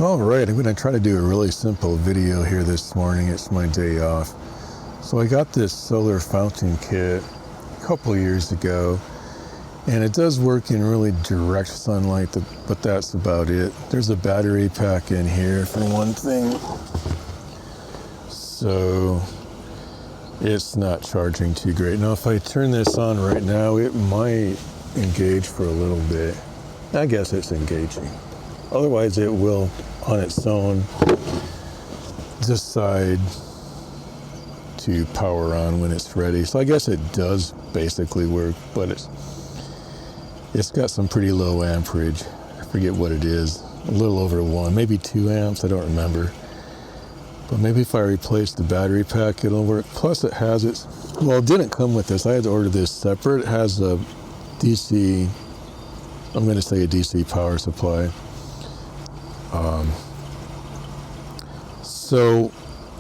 Alright, I'm going to try to do a really simple video here this morning. It's my day off. So I got this solar fountain kit a couple years ago, and it does work in really direct sunlight, but that's about it. There's a battery pack in here for one thing, so it's not charging too great. Now if I turn this on right now, it might engage for a little bit. I guess it's engaging. Otherwise it will on its own decide to power on when it's ready. So I guess it does basically work, but it's got some pretty low amperage. I forget what it is, a little over 1, maybe 2 amps, I don't remember. But maybe if I replace the battery pack, it'll work. Plus it has its, well, it didn't come with this. I had to order this separate. It has a DC, I'm going to say a DC power supply. So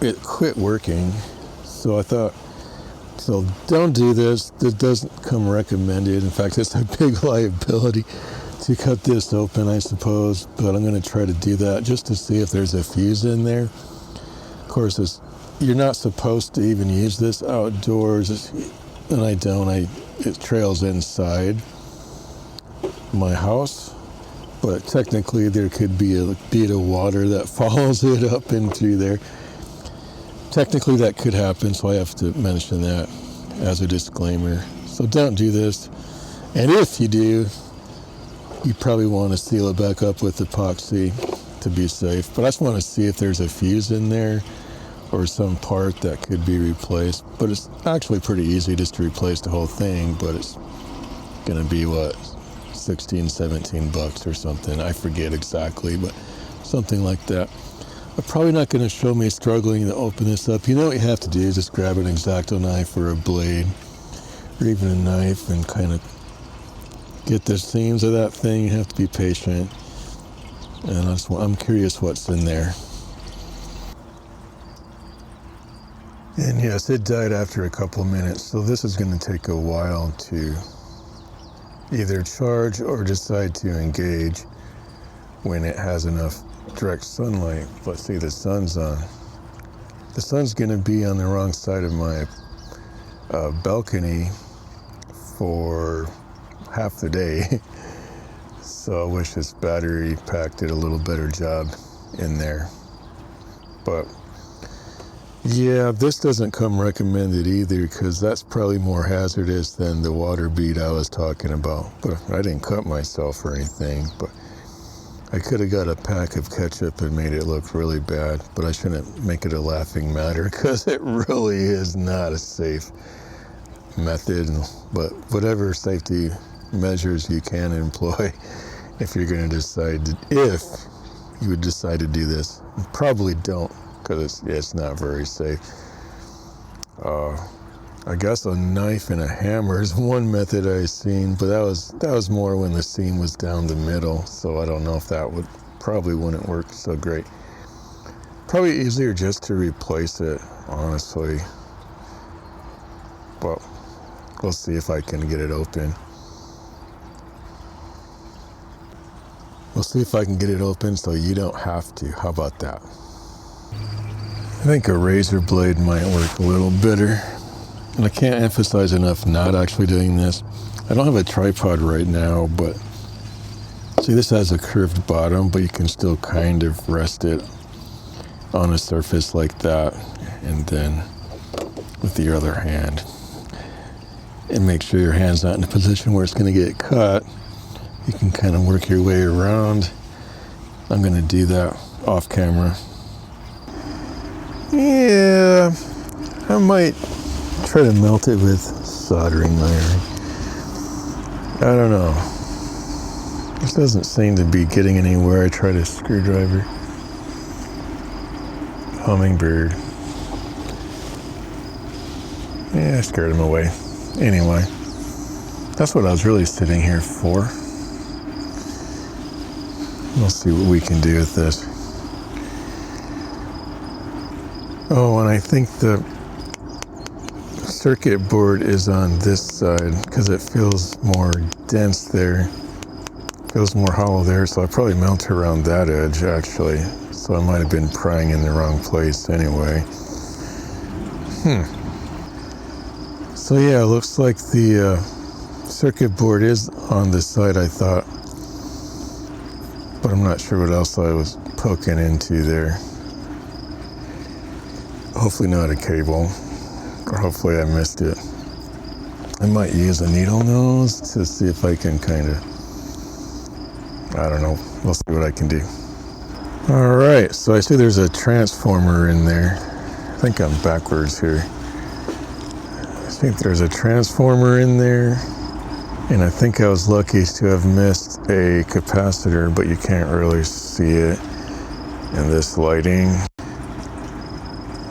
it quit working. So I thought, so don't do this. This doesn't come recommended. In fact, it's a big liability to cut this open, I suppose. But I'm going to try to do that just to see if there's a fuse in there. Of course, you're not supposed to even use this outdoors, and I don't. It trails inside my house. But technically there could be a bead of water that follows it up into there. Technically that could happen, so I have to mention that as a disclaimer. So don't do this. And if you do, you probably want to seal it back up with epoxy to be safe. But I just want to see if there's a fuse in there or some part that could be replaced. But it's actually pretty easy just to replace the whole thing, but it's going to be what? 16, 17 bucks or something. I forget exactly, but something like that. I'm probably not going to show me struggling to open this up. You know what you have to do is just grab an X-Acto knife or a blade, or even a knife, and kind of get the seams of that thing. You have to be patient. And I'm curious what's in there. And yes, it died after a couple of minutes, so this is going to take a while to either charge or decide to engage when it has enough direct sunlight. Let's see, the sun's on. The sun's going to be on the wrong side of my balcony for half the day. So I wish this battery pack did a little better job in there. But yeah, this doesn't come recommended either, because that's probably more hazardous than the water bead I was talking about. But I didn't cut myself or anything, but I could have got a pack of ketchup and made it look really bad, but I shouldn't make it a laughing matter, because it really is not a safe method. But whatever safety measures you can employ if you're going to decide to, if you would decide to do this, probably don't, because it's not very safe. I guess a knife and a hammer is one method I've seen, but that was more when the seam was down the middle, so I don't know if that probably wouldn't work so great. Probably easier just to replace it, honestly. But we'll see if I can get it open. We'll see if I can get it open so you don't have to. How about that? I think a razor blade might work a little better. And I can't emphasize enough not actually doing this. I don't have a tripod right now, but see, this has a curved bottom, but you can still kind of rest it on a surface like that, and then with your other hand. And make sure your hand's not in a position where it's going to get cut. You can kind of work your way around. I'm going to do that off camera. Yeah, I might try to melt it with soldering iron. I don't know. This doesn't seem to be getting anywhere. I tried a screwdriver. Hummingbird. Yeah, I scared him away. Anyway, that's what I was really sitting here for. We'll see what we can do with this. Oh, and I think the circuit board is on this side because it feels more dense there. it was more hollow there, so I probably melted around that edge actually. So I might have been prying in the wrong place anyway. So yeah, it looks like the circuit board is on this side, I thought. But I'm not sure what else I was poking into there. Hopefully not a cable, or hopefully I missed it. I might use a needle nose to see if I can kind of, I don't know, we'll see what I can do. All right, so I see there's a transformer in there. I think I'm backwards here. I think there's a transformer in there, and I think I was lucky to have missed a capacitor, but you can't really see it in this lighting.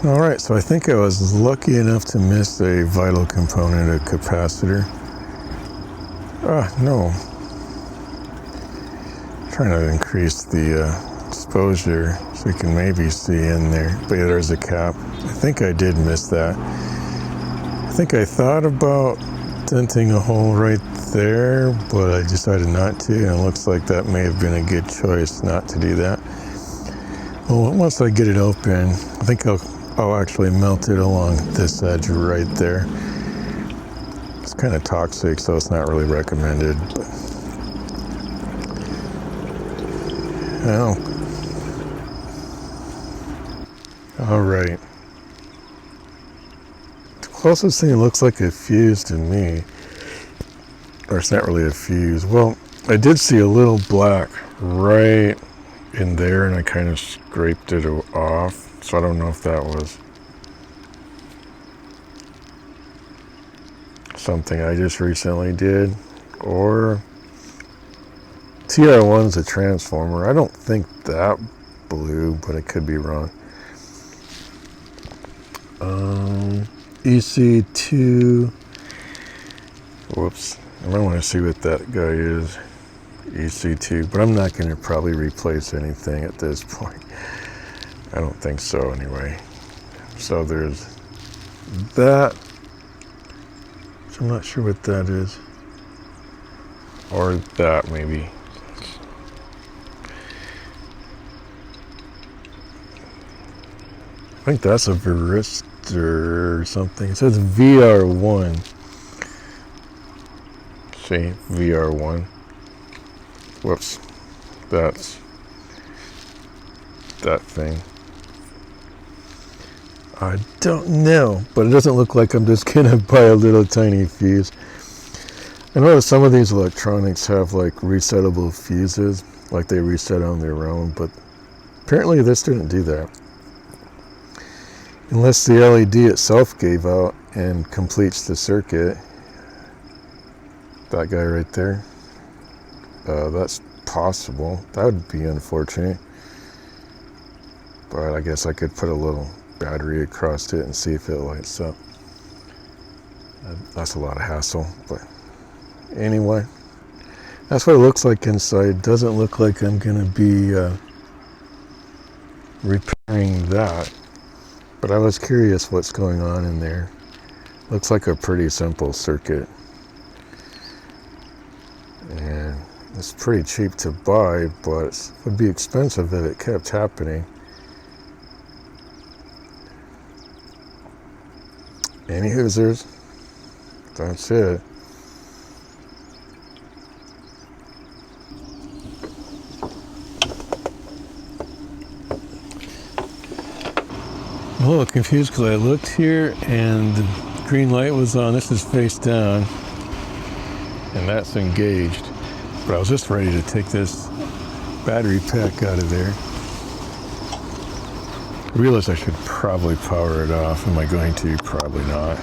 All right, so I think I was lucky enough to miss a vital component, a capacitor. No. I'm trying to increase the exposure so you can maybe see in there. But yeah, there's a cap. I think I did miss that. I think I thought about denting a hole right there, but I decided not to, and it looks like that may have been a good choice not to do that. Well, once I get it open, I think I'll actually melt it along this edge right there. It's kind of toxic, so it's not really recommended. But all right. The closest thing looks like a fuse to me, or it's not really a fuse. Well, I did see a little black right in there, and I kind of scraped it off. So I don't know if that was something I just recently did, or TR1's a transformer. I don't think that blew, but I could be wrong. EC2. Whoops. I might want to see what that guy is. EC2, but I'm not going to probably replace anything at this point. I don't think so anyway. So there's that. So I'm not sure what that is. Or that maybe. I think that's a varistor or something. It says VR1. See, VR1. Whoops. That's that thing. I don't know, but it doesn't look like I'm just gonna buy a little tiny fuse. I know that some of these electronics have like resettable fuses, like they reset on their own, but apparently this didn't do that. Unless the LED itself gave out and completes the circuit. That guy right there. That's possible. That would be unfortunate. But I guess I could put a little battery across it and see if it lights up. That's a lot of hassle, but anyway, that's what it looks like inside. Doesn't look like I'm gonna be repairing that, but I was curious what's going on in there. Looks like a pretty simple circuit, and it's pretty cheap to buy, but it would be expensive if it kept happening. Any hoosers, that's it. I'm a little confused because I looked here and the green light was on. This is face down and that's engaged. But I was just ready to take this battery pack out of there. I realized I should probably power it off. Am I going to? Probably not.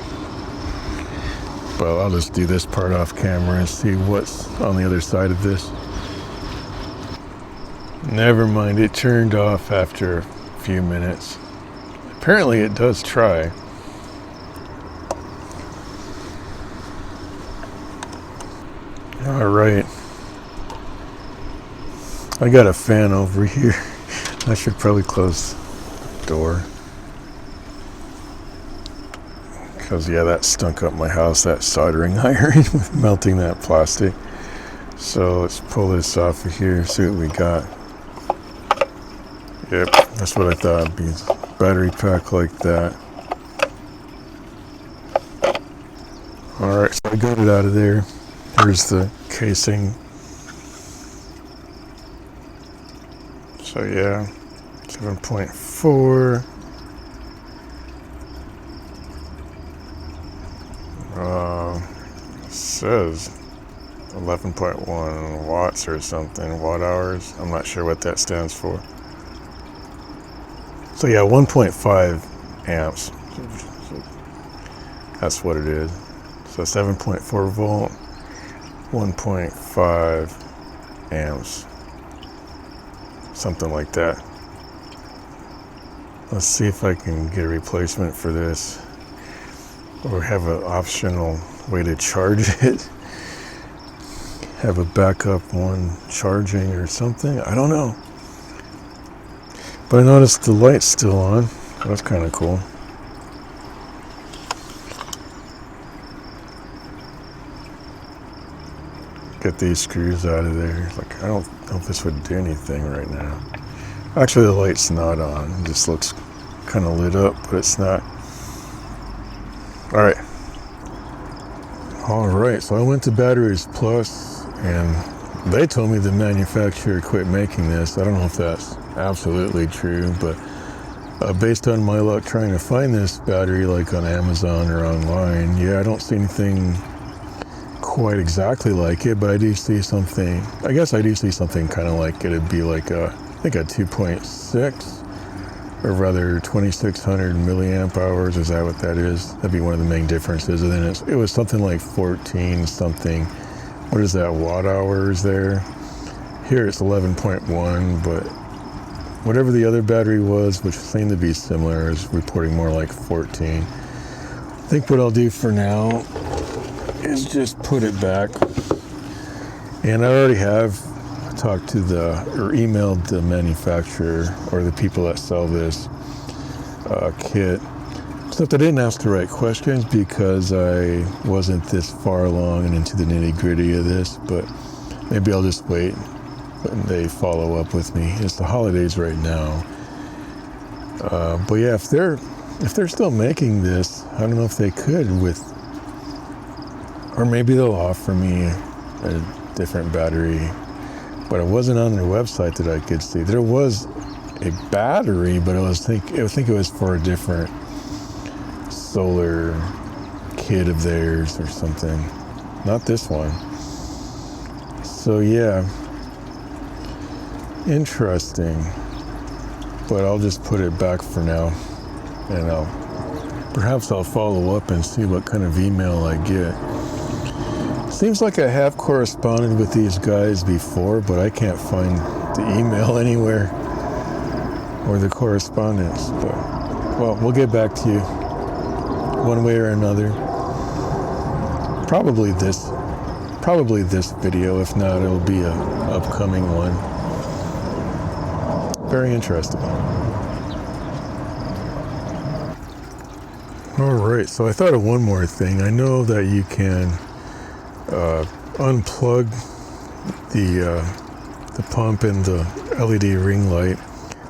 But I'll just do this part off camera and see what's on the other side of this. Never mind, it turned off after a few minutes. Apparently it does try. All right. I got a fan over here. I should probably close the door. Because, yeah, that stunk up my house, that soldering iron with melting that plastic. So let's pull this off of here, see what we got. Yep, that's what I thought it'd be. Battery pack like that. Alright, so I got it out of there. Here's the casing. So yeah, 7.4. Says 11.1 watts or something, watt hours. I'm not sure what that stands for. So yeah, 1.5 amps. That's what it is. So 7.4 volt, 1.5 amps. Something like that. Let's see if I can get a replacement for this, or have an optional way to charge it. Have a backup one charging or something. I don't know. But I noticed the light's still on. That's kind of cool. Get these screws out of there. Like, I don't know if this would do anything right now. Actually, the light's not on. It just looks kind of lit up, but it's not. All right, so I went to Batteries Plus, and they told me the manufacturer quit making this. I don't know if that's absolutely true, but based on my luck trying to find this battery, like on Amazon or online, yeah, I don't see anything quite exactly like it, but I do see something. I guess I do see something kind of like it. It'd be like I think a 2.6. Or rather 2600 milliamp hours. Is that what that is? That'd be one of the main differences. And then it was something like 14 something. What is that, watt hours there? Here it's 11.1, but whatever the other battery was, which seemed to be similar, is reporting more like 14. I think what I'll do for now is just put it back. And I already have talked to or emailed the manufacturer or the people that sell this kit. Except I didn't ask the right questions because I wasn't this far along and into the nitty-gritty of this, but maybe I'll just wait when they follow up with me. It's the holidays right now. But yeah, if they're still making this, I don't know if they could or maybe they'll offer me a different battery. But it wasn't on their website that I could see. There was a battery, but I think it was for a different solar kit of theirs or something. Not this one. So yeah, interesting. But I'll just put it back for now, and perhaps I'll follow up and see what kind of email I get. Seems like I have corresponded with these guys before, but I can't find the email anywhere or the correspondence. But, well, we'll get back to you one way or another. Probably this video. If not, it'll be an upcoming one. Very interesting. All right, so I thought of one more thing. I know that you can unplug the pump and the LED ring light.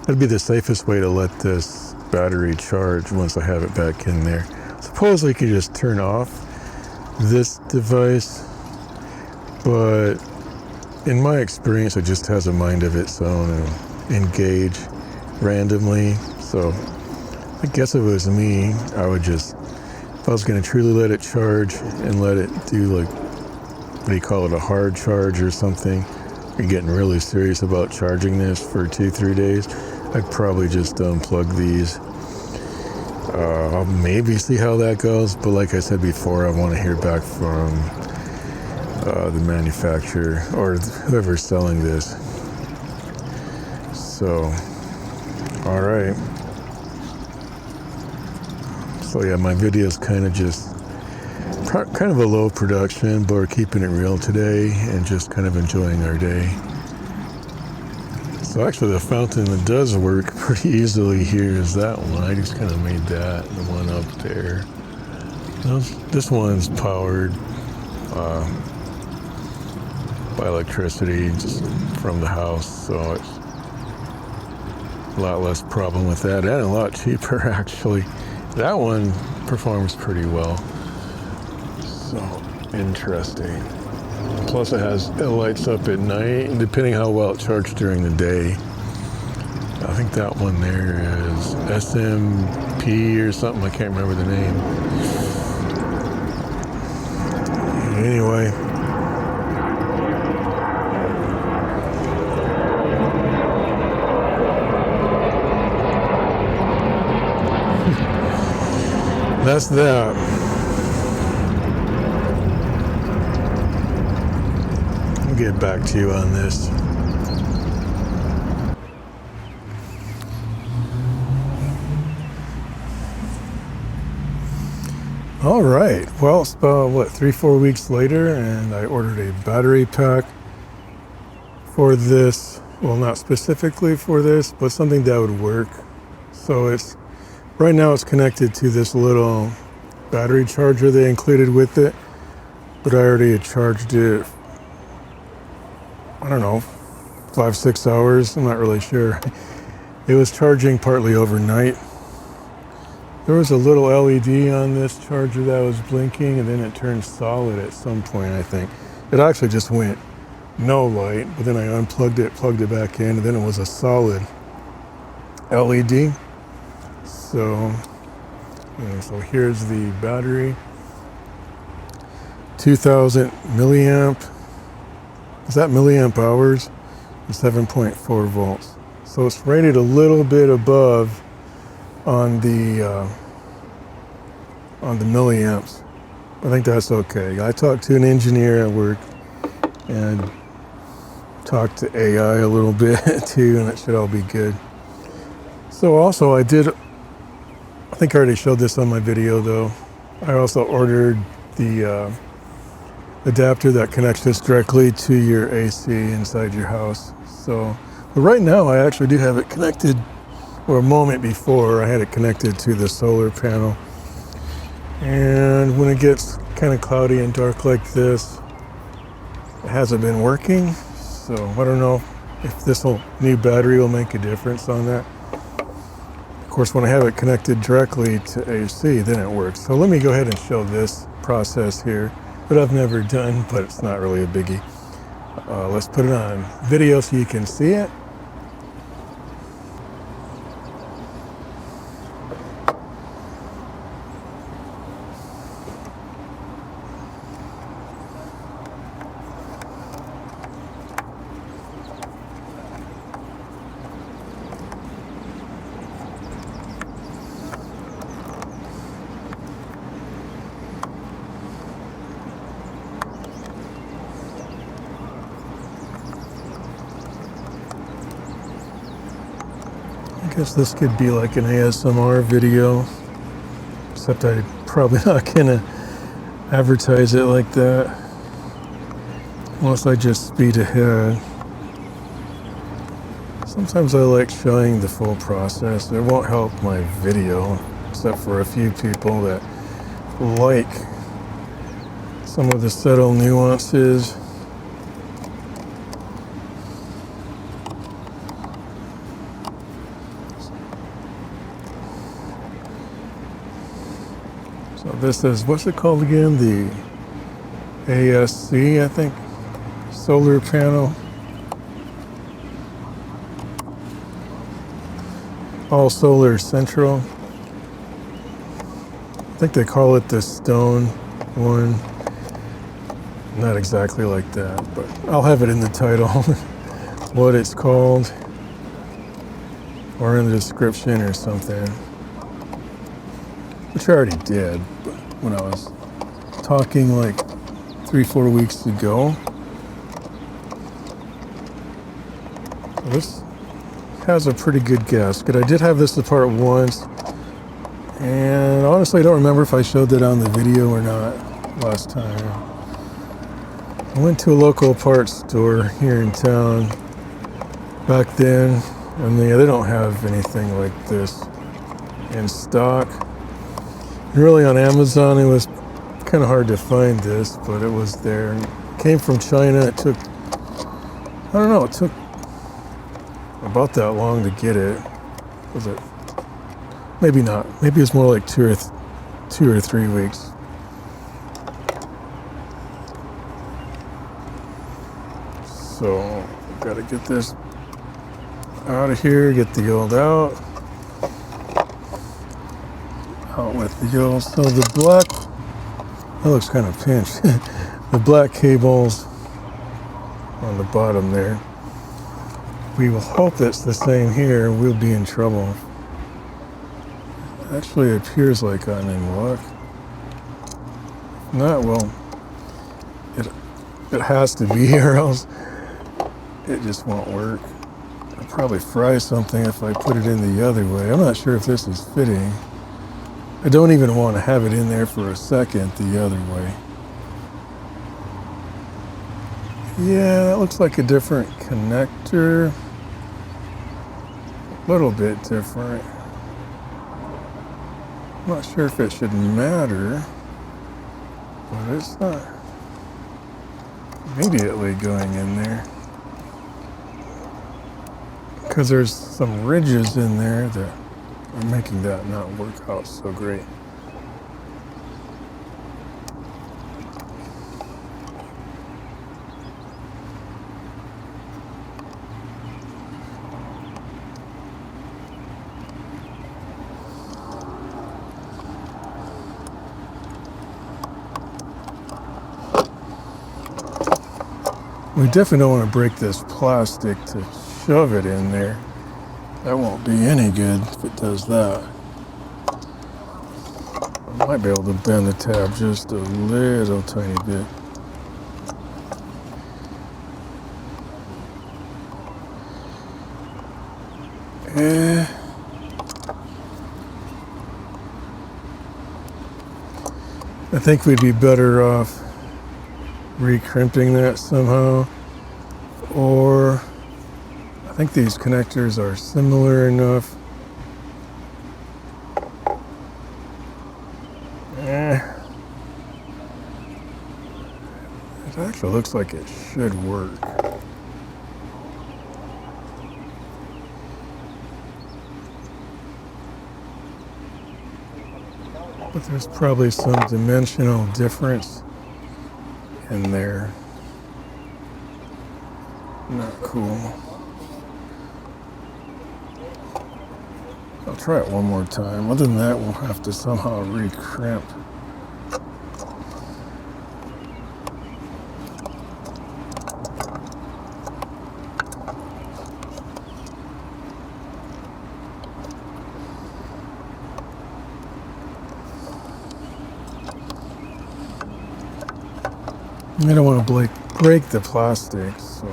That'd be the safest way to let this battery charge once I have it back in there. Suppose I could just turn off this device, but in my experience, it just has a mind of its own and engage randomly. So I guess if it was me, I would just, if I was going to truly let it charge and let it do like, what do you call it, a hard charge or something, you're getting really serious about charging this for 2-3 days, I'd probably just unplug these. I'll maybe see how that goes, but like I said before, I want to hear back from the manufacturer or whoever's selling this. So, all right. So yeah, my video is kind of a low production, but we're keeping it real today and just kind of enjoying our day. So actually the fountain that does work pretty easily here is that one. I just kind of made that, the one up there. This one's powered by by electricity just from the house, so it's a lot less problem with that, and a lot cheaper actually. That one performs pretty well, so interesting. Plus it lights up at night, and depending how well it charged during the day. I think that one there is SMP or something, I can't remember the name. Anyway, that's that. I'll get back to you on this. All right, well, it's about, 3-4 weeks later, and I ordered a battery pack for this. Well, not specifically for this, but something that would work. So right now it's connected to this little battery charger they included with it, but I already had charged it, I don't know, 5-6 hours, I'm not really sure. It was charging partly overnight. There was a little LED on this charger that was blinking, and then it turned solid at some point, I think. It actually just went no light, but then I unplugged it, plugged it back in, and then it was a solid LED. So here's the battery. 2000 milliamp. Is that milliamp hours? And 7.4 volts. So it's rated a little bit above on the milliamps. I think that's okay. I talked to an engineer at work and talked to AI a little bit too, and it should all be good. So also I think I already showed this on my video though. I also ordered the adapter that connects this directly to your AC inside your house. So, but right now I actually do have it connected, or a moment before I had it connected to the solar panel. And when it gets kind of cloudy and dark like this, it hasn't been working. So I don't know if this new battery will make a difference on that. Of course, when I have it connected directly to AC, then it works. So let me go ahead and show this process here that I've never done, but it's not really a biggie. Let's put it on video so you can see it. I guess this could be like an ASMR video, except I'm probably not gonna advertise it like that unless I just speed ahead. Sometimes I like showing the full process. It won't help my video, except for a few people that like some of the subtle nuances. So this is, what's it called again? The ASC, I think, solar panel. All Solar Central. I think they call it the stone one. Not exactly like that, but I'll have it in the title, what it's called, or in the description or something. Which I already did, but when I was talking like 3-4 weeks ago. This has a pretty good gasket. I did have this apart once, and honestly I don't remember if I showed that on the video or not last time. I went to a local parts store here in town back then, and they don't have anything like this in stock. Really, on Amazon it was kind of hard to find this, but it was there. It came from China. It took don't know, it took about that long to get it. Was it? Maybe not. Maybe it's more like 2 or 3 weeks. So, gotta get this out of here, get the old out with the old. So the black, that looks kind of pinched. The black cables on the bottom there. We will hope that's the same here. We'll be in trouble. Actually, it appears like I'm in luck. Not well. It has to be, or else it just won't work. I'll probably fry something if I put it in the other way. I'm not sure if this is fitting. I don't even want to have it in there for a second the other way. Yeah, that looks like a different connector. A little bit different. I'm not sure if it should matter, but it's not immediately going in there. Because there's some ridges in there that are making that not work out so great. We definitely don't want to break this plastic to shove it in there. That won't be any good if it does that. I might be able to bend the tab just a little tiny bit. I think we'd be better off re-crimping that somehow, or I think these connectors are similar enough. It actually looks like it should work. But there's probably some dimensional difference in there. Not cool. I'll try it one more time. Other than that, we'll have to somehow re-crimp. I don't want to break the plastic, so.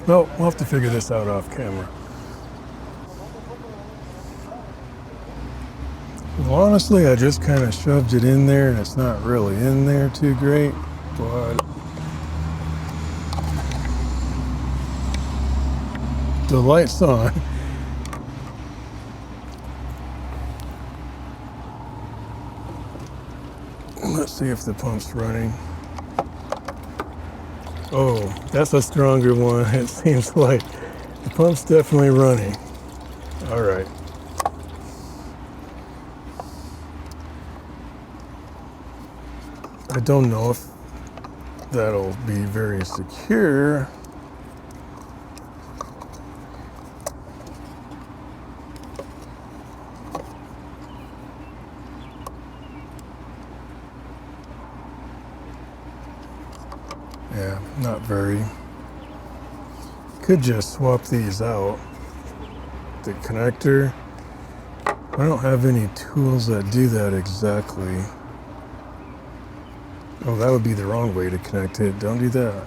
No, we'll have to figure this out off camera. Well, honestly, I just kind of shoved it in there, and it's not really in there too great, but the light's on. Let's see if the pump's running. Oh, that's a stronger one. It seems like the pump's definitely running. All right. I don't know if that'll be very secure. Yeah, not very. Could just swap these out. The connector. I don't have any tools that do that exactly. Oh, that would be the wrong way to connect it. Don't do that.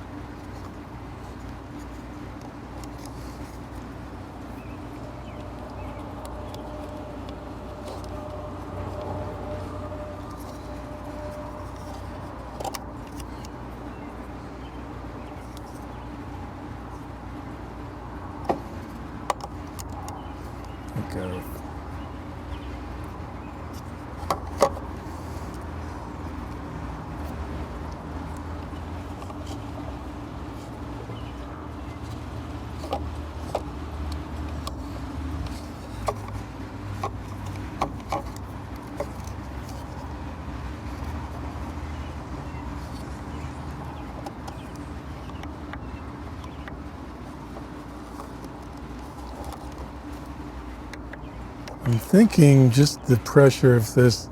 I'm thinking just the pressure of this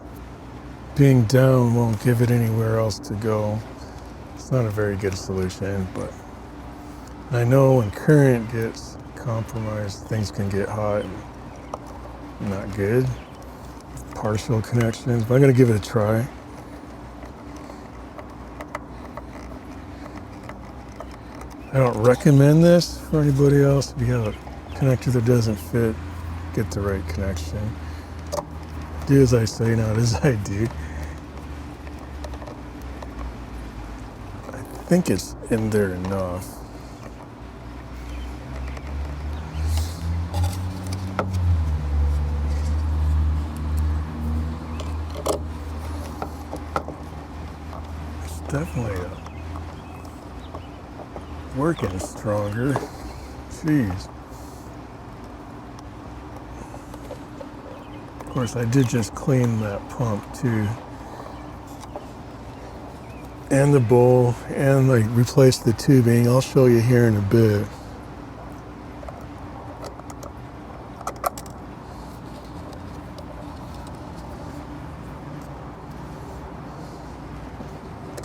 being down won't give it anywhere else to go. It's not a very good solution, but I know when current gets compromised, things can get hot and not good. Partial connections, but I'm going to give it a try. I don't recommend this for anybody else. If you have a connector that doesn't fit, get the right connection. Do as I say, not as I do. I think it's in there enough. It's definitely working stronger. Jeez. Of course, I did just clean that pump too. And the bowl, and like replace the tubing. I'll show you here in a bit.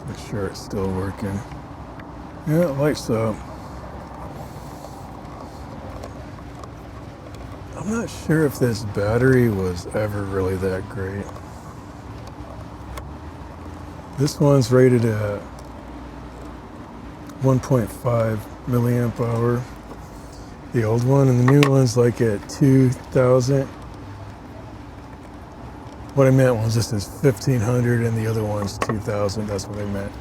Make sure it's still working. Yeah, it lights up. I'm not sure if this battery was ever really that great. This one's rated at 1.5 milliamp hour. The old one, and the new one's like at 2,000. What I meant was this is 1,500 and the other one's 2,000. That's what I meant.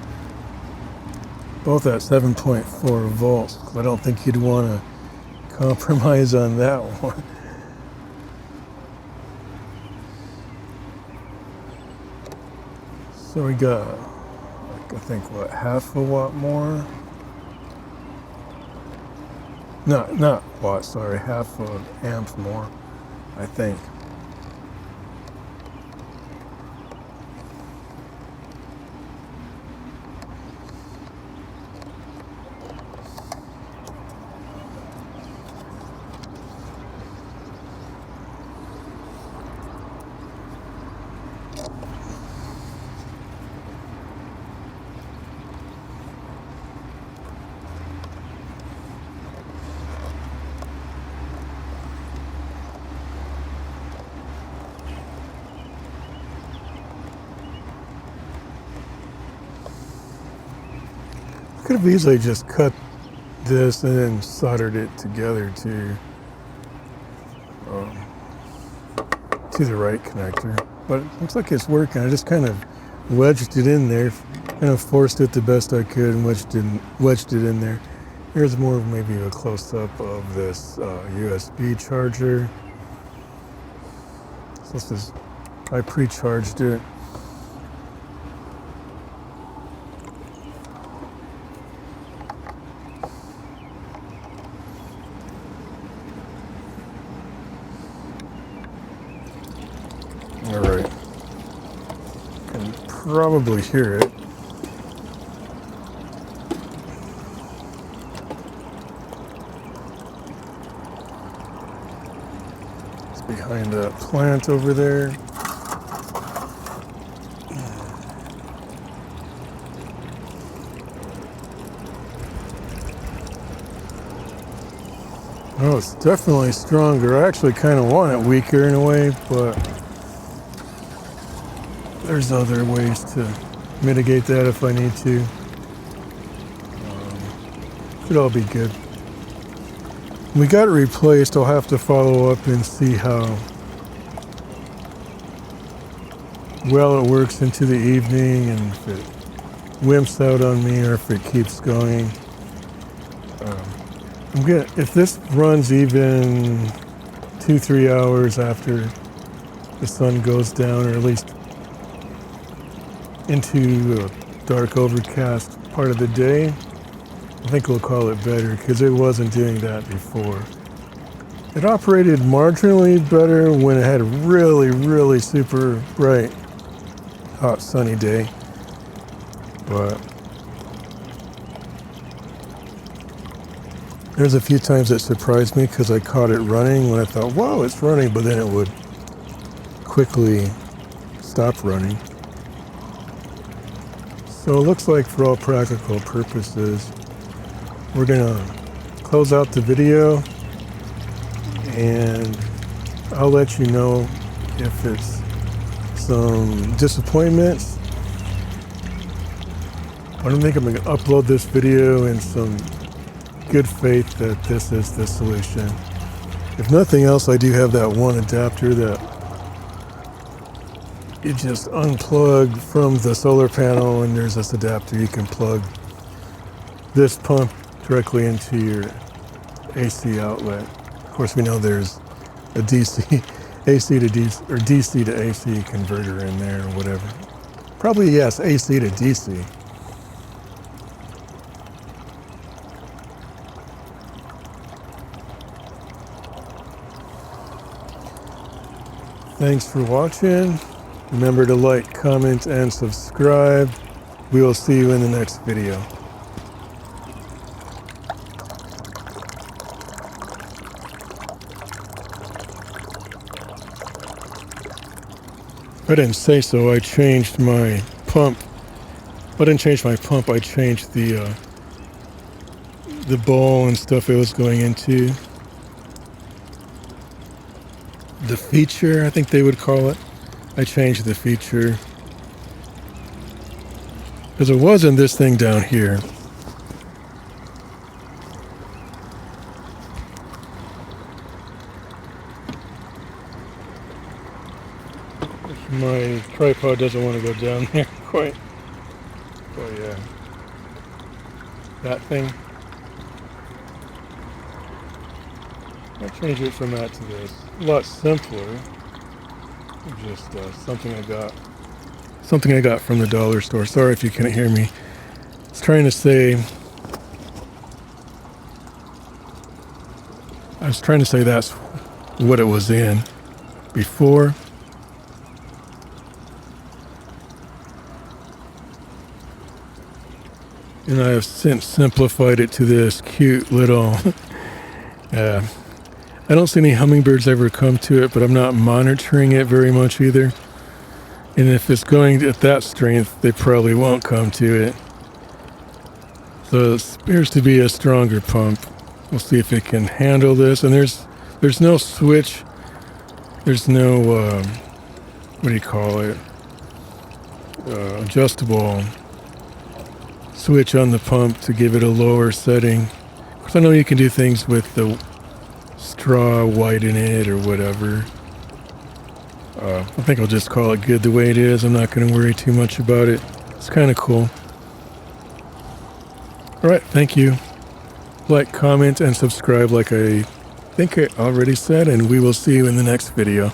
Both at 7.4 volts. I don't think you'd want to compromise on that one. So we got, I think, what, half a watt more? Not watt, sorry, half an amp more, I think. Could have easily just cut this and then soldered it together to the right connector, but it looks like it's working. I just kind of wedged it in there, kind of forced it the best I could and wedged it in there. Here's more of maybe a close-up of this USB charger. So this is, I pre-charged it. All right, can probably hear it. It's behind that plant over there. Oh, it's definitely stronger. I actually kind of want it weaker in a way, but there's other ways to mitigate that if I need to. Should all be good. We got it replaced. I'll have to follow up and see how well it works into the evening and if it wimps out on me or if it keeps going. If this runs even 2-3 hours after the sun goes down, or at least into a dark overcast part of the day, I think we'll call it better because it wasn't doing that before. It operated marginally better when it had a really, really super bright, hot, sunny day, but there's a few times it surprised me because I caught it running when I thought, whoa, it's running, but then it would quickly stop running. So it looks like for all practical purposes, we're gonna close out the video, and I'll let you know if it's some disappointments. I don't think I'm gonna upload this video in some good faith that this is the solution. If nothing else, I do have that one adapter that you just unplug from the solar panel, and there's this adapter you can plug this pump directly into your AC outlet. Of course, we know there's a DC, AC to DC, or DC to AC converter in there or whatever. Probably, yes, AC to DC. Thanks for watching. Remember to like, comment, and subscribe. We will see you in the next video. I didn't say so. I changed my pump. I didn't change my pump. I changed the bowl and stuff it was going into. The feature, I think they would call it. I changed the feature because it wasn't this thing down here. My tripod doesn't want to go down there quite. Oh yeah. That thing. I changed it from that to this. A lot simpler. Just something I got from the dollar store. Sorry if you can't hear me. I was trying to say that's what it was in before. And I have since simplified it to this cute little I don't see any hummingbirds ever come to it, but I'm not monitoring it very much either. And if it's going at that strength, they probably won't come to it. So it appears to be a stronger pump. We'll see if it can handle this. And there's no switch. There's no, what do you call it? Adjustable switch on the pump to give it a lower setting. Of course, I know you can do things with the straw, widen it or whatever. I think I'll just call it good the way it is. I'm not going to worry too much about it. It's kind of cool. Alright, thank you. Like, comment, and subscribe like I think I already said, and we will see you in the next video.